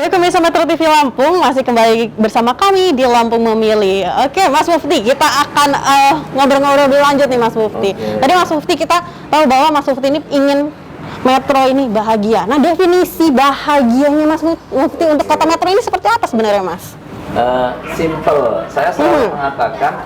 Ya, pemirsa Metro TV Lampung masih kembali bersama kami di Lampung Memilih. Oke, Mas Mufti, kita akan ngobrol-ngobrol lebih lanjut nih, Mas Mufti. Tadi Mas Mufti kita tahu bahwa Mas Mufti ini ingin Metro ini bahagia. Nah, definisi bahagianya Mas Mufti untuk kota Metro ini seperti apa sebenarnya, Mas? Simple. Saya selalu mengatakan,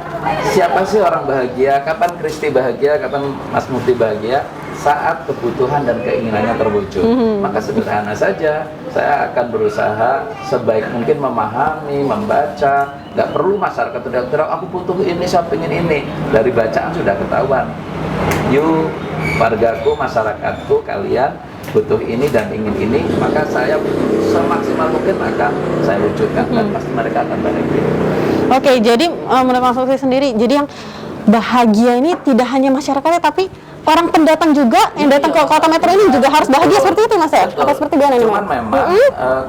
siapa sih orang bahagia? Kapan Kristi bahagia? Kapan Mas Mufti bahagia? Saat kebutuhan dan keinginannya terwujud. Maka sederhana saja, saya akan berusaha sebaik mungkin memahami, membaca. Nggak perlu masyarakat tidak aku butuh ini, saya pengen ini. Dari bacaan sudah ketahuan. You, wargaku, masyarakatku, kalian butuh ini dan ingin ini, maka saya semaksimal mungkin akan saya wujudkan dan pasti mereka akan bahagia. Oke, jadi menurut Mas Mufti sendiri, jadi yang bahagia ini tidak hanya masyarakatnya, tapi orang pendatang juga yang datang ke kota Metro ini juga harus bahagia. Seperti itu, Mas ya? Atau seperti gimana ini, Mas? Cuman memang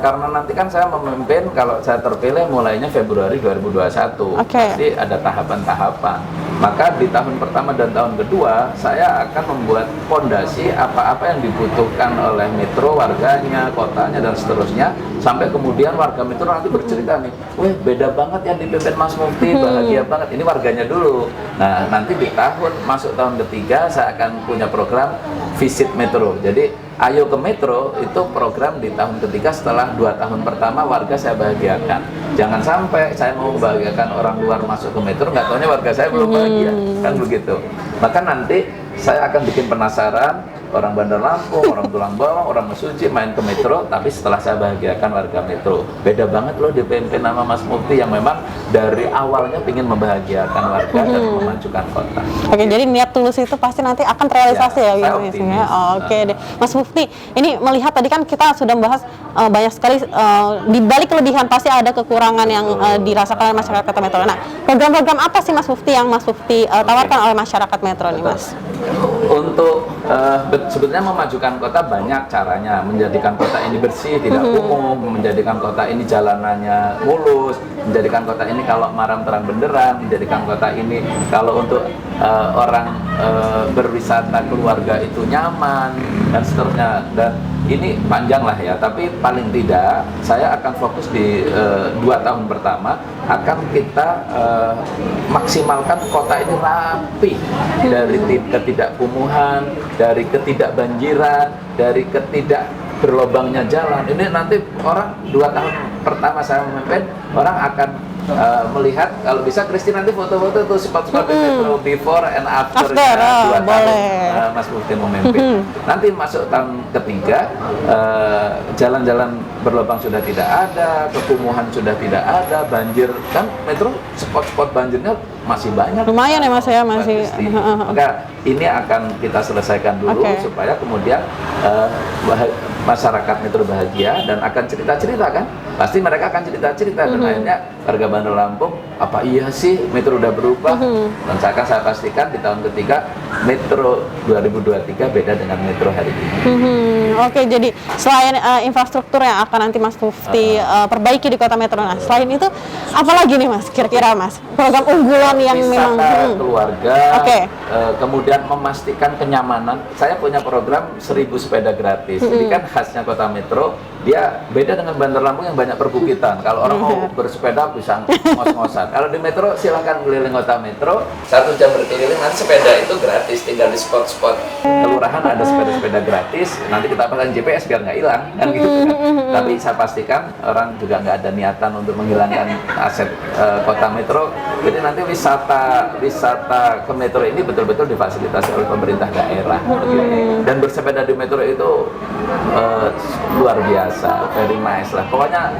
karena nanti kan saya memimpin, kalau saya terpilih mulainya Februari 2021. Pasti ada tahapan-tahapan. Maka di tahun pertama dan tahun kedua saya akan membuat fondasi apa-apa yang dibutuhkan oleh Metro, warganya, kotanya dan seterusnya, sampai kemudian warga Metro nanti bercerita nih, weh beda banget yang dipimpin Mas Mufti, bahagia banget. Ini warganya dulu. Nah, nanti di masuk tahun ketiga saya akan punya program Visit Metro. Jadi Ayo ke Metro itu program di tahun ketiga setelah 2 tahun pertama warga saya bahagiakan. Jangan sampai saya mau membahagiakan orang luar masuk ke Metro, nggak taunya warga saya belum bahagia, kan begitu. Maka nanti saya akan bikin penasaran orang Bandar Lampung, orang Tulang Bawang, orang Mesuji main ke Metro, tapi setelah saya bahagiakan warga Metro. Beda banget loh dipimpin nama Mas Mufti yang memang dari awalnya ingin membahagiakan warga dan memajukan kota. Oke, jadi niat tulus itu pasti nanti akan terrealisasi ya, saya optimis. Oke deh, Mas Mufti, ini melihat tadi kan kita sudah membahas banyak sekali di balik kelebihan pasti ada kekurangan yang dirasakan oleh masyarakat Kota Metro. Nah, program-program apa sih Mas Mufti yang Mas Mufti tawarkan oleh masyarakat Metro nih, Mas? Untuk sebetulnya memajukan kota banyak caranya, menjadikan kota ini bersih, tidak kumuh, menjadikan kota ini jalanannya mulus, menjadikan kota ini kalau malam terang benderang, menjadikan kota ini kalau untuk orang berwisata keluarga itu nyaman dan seterusnya. Dan ini panjang lah ya, tapi paling tidak saya akan fokus di 2 tahun pertama akan kita maksimalkan kota ini rapi, dari ketidakkumuhan, dari ketidakbanjiran, dari berlobangnya jalan. Ini nanti orang 2 tahun pertama saya memimpin, orang akan melihat, kalau bisa Kristi nanti foto-foto tuh spot-spot di Metro before and after 2 tahun Mas Mufti memimpin. Nanti masuk tahun ketiga, jalan-jalan berlubang sudah tidak ada, kekumuhan sudah tidak ada, banjir kan Metro spot-spot banjirnya masih banyak. Lumayan ya Mas ya, masih. Maka ini akan kita selesaikan dulu supaya kemudian masyarakat Metro bahagia dan akan cerita-cerita kan. Pasti mereka akan cerita-cerita dan akhirnya warga Bandar Lampung, apa iya sih Metro udah berubah? Dan saya pastikan di tahun ketiga Metro 2023 beda dengan Metro hari ini. Oke, jadi selain infrastruktur yang akan nanti Mas Mufti perbaiki di Kota Metro, nah selain itu apalagi nih Mas, kira-kira Mas program unggulan yang memang keluarga, kemudian memastikan kenyamanan. Saya punya program 1000 sepeda gratis. Ini kan khasnya Kota Metro, dia beda dengan Bandar Lampung yang banyak perbukitan. Kalau orang mau bersepeda bisa ngos-ngosan. Kalau di Metro silahkan keliling Kota Metro, 1 jam berkeliling, nanti sepeda itu gratis, tinggal di spot-spot kelurahan ada sepeda-sepeda gratis. Nanti kita pasang GPS biar nggak hilang, kan gitu kan. Tapi saya pastikan orang juga nggak ada niatan untuk menghilangkan aset Kota Metro. Jadi nanti wisata ke Metro ini betul-betul difasilitasi oleh pemerintah daerah. Dan bersepeda di Metro itu luar biasa, very nice lah. Pokoknya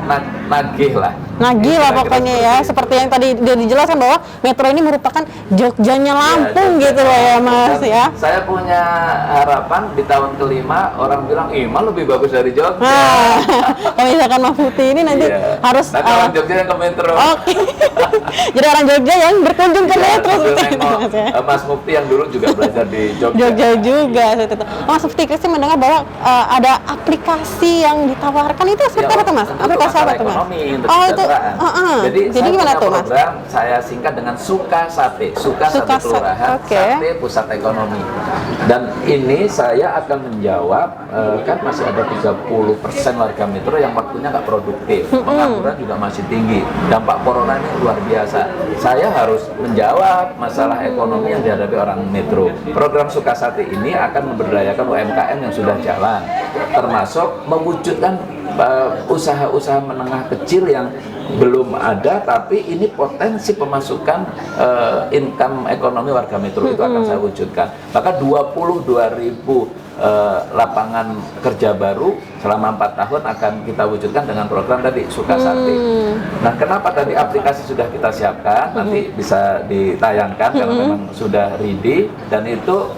nagih lah. Nagih lah pokoknya ya. Seperti yang tadi dia dijelaskan bahwa Metro ini merupakan Jogjanya Lampung gitu loh ya Mas ya. Saya punya harapan di tahun kelima orang bilang, malah lebih bagus dari Jogja. Kalau misalkan Mas Mufti ini nanti harus orang Jogja yang ke Metro. Jadi orang Jogja yang berkunjung ke Metro seperti itu Mas ya. Mas Mufti yang dulu juga belajar di Jogja. Jogja juga seperti itu. Mas Mufti, Kristi mendengar bahwa ada aplikasi yang ditawarkan, itu seperti apa tuh Mas? Aplikasi apa tuh Mas? Ekonomi, itu kelurahan. Jadi saya gimana punya tuh, Mas? program saya singkat dengan Suka Sate. Suka Sate Kelurahan, Sate Pusat Ekonomi. Dan ini saya akan menjawab kan masih ada 30% warga metro yang waktunya nggak produktif, pengangguran juga masih tinggi, dampak corona ini luar biasa. Saya harus menjawab masalah ekonomi yang dihadapi orang metro. Program Suka Sate ini akan memberdayakan UMKM yang sudah jalan, termasuk mewujudkan usaha-usaha menengah kecil yang belum ada, tapi ini potensi pemasukan income ekonomi warga metro itu akan saya wujudkan. Maka 22.000 lapangan kerja baru selama 4 tahun akan kita wujudkan dengan program tadi Suka Sate. Nah, kenapa tadi aplikasi sudah kita siapkan, nanti bisa ditayangkan karena memang sudah ready, dan itu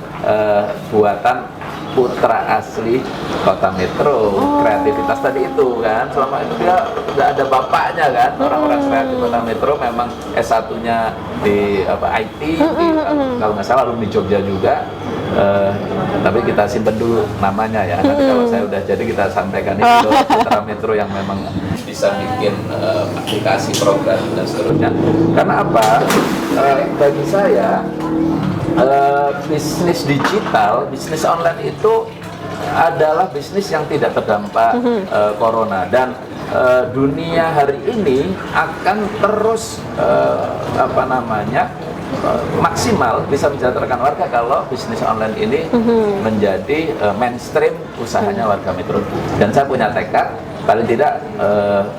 buatan putra asli kota metro. Kreativitas tadi itu kan, selama itu dia nggak ada bapaknya kan, orang-orang kreatif kota metro memang S1-nya di IT, kalau nggak salah alumni Jogja juga. Tapi kita simpen dulu namanya ya, nanti kalau saya udah jadi kita sampaikan itu putra metro yang memang bisa bikin aplikasi, program dan seterusnya. Karena apa? Bagi saya bisnis digital, bisnis online itu adalah bisnis yang tidak terdampak corona, dan dunia hari ini akan terus maksimal bisa mensejahterakan warga kalau bisnis online ini menjadi mainstream usahanya warga metro. Dan saya punya tekad, paling tidak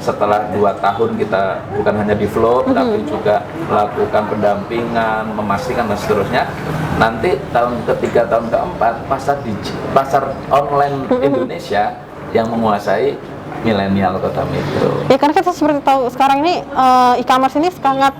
setelah 2 tahun kita bukan hanya develop tapi juga melakukan pendampingan, memastikan dan seterusnya, nanti tahun ketiga, tahun keempat pasar online Indonesia yang menguasai milenial kota metro. Ya karena kita seperti tahu sekarang ini e-commerce ini sangat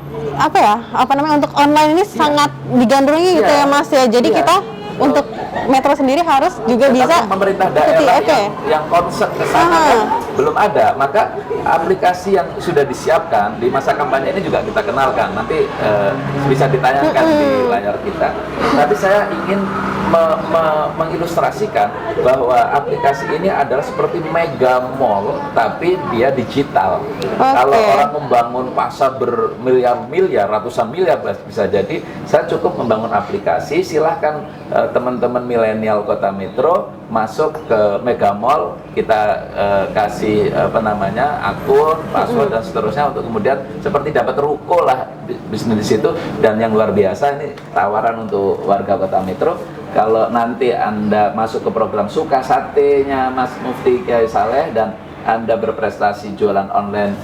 untuk online ini sangat digandrungi gitu ya Mas ya. Jadi kita untuk metro sendiri harus juga bisa pemerintah daerah yang concern ke sana kan belum ada, maka aplikasi yang sudah disiapkan di masa kampanye ini juga kita kenalkan, nanti bisa ditayangkan di layar kita. Tapi saya ingin mengilustrasikan bahwa aplikasi ini adalah seperti mega mall tapi dia digital. Kalau orang membangun pasar bermiliar-miliar, ratusan miliar bisa jadi, saya cukup membangun aplikasi. Silahkan teman-teman milenial kota metro masuk ke mega mall, kita kasih akun, password dan seterusnya untuk kemudian seperti dapat ruko lah bisnis di situ. Dan yang luar biasa ini tawaran untuk warga kota metro, kalau nanti Anda masuk ke program Suka Sate-nya Mas Mufti Kiai Saleh dan Anda berprestasi jualan online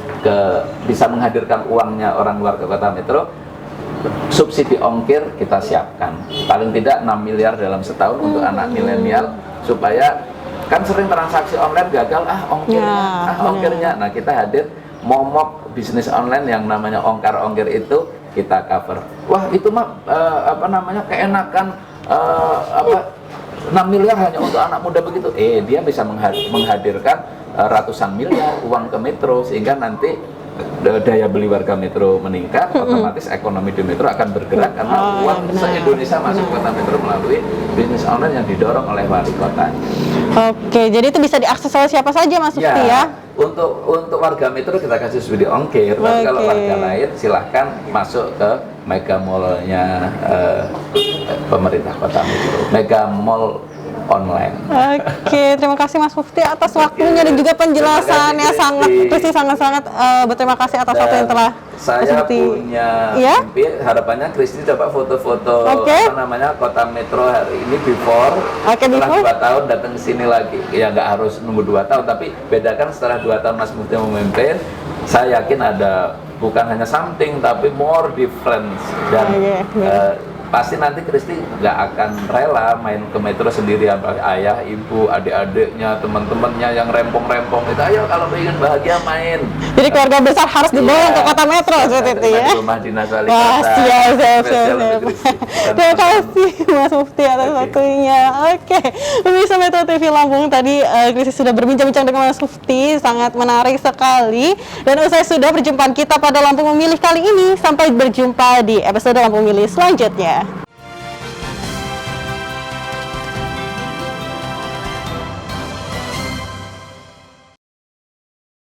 bisa menghadirkan uangnya orang luar ke kota metro, subsidi ongkir kita siapkan paling tidak 6 miliar dalam setahun untuk anak milenial, supaya kan sering transaksi online gagal ongkirnya. Nah, kita hadir momok bisnis online yang namanya ongkir itu kita cover. Wah, itu mah keenakan 6 miliar hanya untuk anak muda begitu. Dia bisa menghadirkan ratusan miliar uang ke metro, sehingga nanti daya beli warga metro meningkat, otomatis ekonomi di metro akan bergerak karena uang se-Indonesia masuk ke kota metro melalui bisnis online yang didorong oleh wali kota. Oke, jadi itu bisa diakses oleh siapa saja Mas Mufti ya? Untuk warga metro kita kasih subsidi ongkir, tapi kalau warga lain silahkan masuk ke mega mall-nya pemerintah kota metro, mega mall online. Oke, terima kasih Mas Mufti atas waktunya dan juga penjelasannya. Sangat berterima kasih atas waktu yang telah saya punya mimpi, harapannya Kristi dapat foto-foto kota metro hari ini before, setelah 2 tahun datang ke sini lagi. Ya nggak harus nunggu 2 tahun, tapi bedakan setelah 2 tahun Mas Mufti memimpin, saya yakin ada bukan hanya something tapi more difference. Dan pasti nanti Kristi nggak akan rela main ke metro sendirian, ayah, ibu, adik-adiknya, teman-temannya yang rempong-rempong itu, ayo kalau ingin bahagia main. Jadi keluarga besar harus dibawa ke kota metro seperti itu ya. Rumah dinas wali kota. Siap. Terima kasih Mas Mufti atas waktunya. Oke, pemirsa Metro TV Lampung, tadi Kristi sudah berbincang-bincang dengan Mas Mufti, sangat menarik sekali. Dan usai sudah perjumpaan kita pada Lampung Memilih kali ini, sampai berjumpa di episode Lampung Memilih selanjutnya.